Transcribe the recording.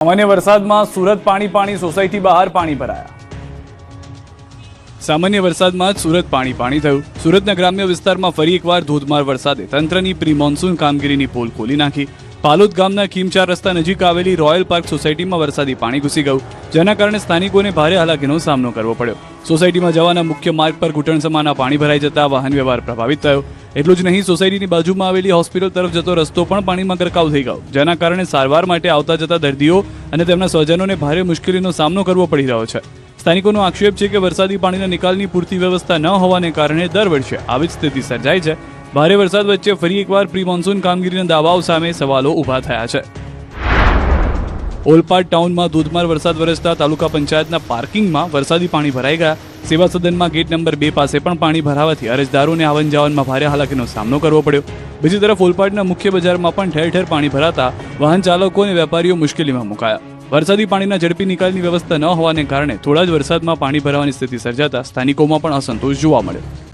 સામાન્ય વરસાદમાં સુરત પાણી સોસાયટી બહાર પાણી ભરાયા। સામાન્ય વરસાદમાં જ સુરત પાણી થયું। સુરતના ગ્રામ્ય વિસ્તારમાં ફરી એકવાર ધોધમાર વરસાદે તંત્રની પ્રી મોન્સૂન કામગીરીની પોલ ખોલી નાખી। પાલોદ ગામના ખીમચાર રસ્તા નજીક આવેલી રોયલ પાર્ક સોસાયટીમાં વરસાદી પાણી ઘૂસી ગયું, જેના કારણે સ્થાનિકોને ભારે હાલાકીનો સામનો કરવો પડ્યો। સોસાયટીમાં જવાના મુખ્ય માર્ગ પર ઘૂંટણસમાના પાણી ભરાઈ જતા વાહન વ્યવહાર પ્રભાવિત થયો। એટલું જ નહીં, સોસાયટીની બાજુમાં આવેલી હોસ્પિટલ તરફ જતો રસ્તો પણ પાણીમાં ગરકાવ થઈ ગયો, જેના કારણે સારવાર માટે આવતા જતા દર્દીઓ અને તેમના સ્વજનોને ભારે મુશ્કેલીનો સામનો કરવો પડી રહ્યો છે। સ્થાનિકોનો આક્ષેપ છે કે વરસાદી પાણીના નિકાલની પૂરતી વ્યવસ્થા ન હોવાને કારણે દર વર્ષે આવી જ સ્થિતિ સર્જાય છે। ભારે વરસાદ વચ્ચે ફરી એકવાર પ્રી મોન્સૂન કામગીરીના દાવાઓ સામે સવાલો ઊભા થયા છે। ઓલપાડ ટાઉનમાં ધોધમાર વરસાદ વરસતા તાલુકા પંચાયતના પાર્કિંગમાં વરસાદી પાણી ભરાઈ ગયા। સેવા સદનમાં ગેટ નંબર 2 પાસે પણ પાણી ભરાવાથી અરજદારોને આવન જાવનમાં ભારે હાલાકીનો સામનો કરવો પડ્યો। બીજી તરફ ઓલપાડના મુખ્ય બજારમાં પણ ઠેર ઠેર પાણી ભરાતા વાહન ચાલકો અને વેપારીઓ મુશ્કેલીમાં મુકાયા। વરસાદી પાણીના ઝડપી નિકાલની વ્યવસ્થા ન હોવાને કારણે થોડા જ વરસાદમાં પાણી ભરાવાની સ્થિતિ સર્જાતા સ્થાનિકોમાં પણ અસંતોષ જોવા મળ્યો।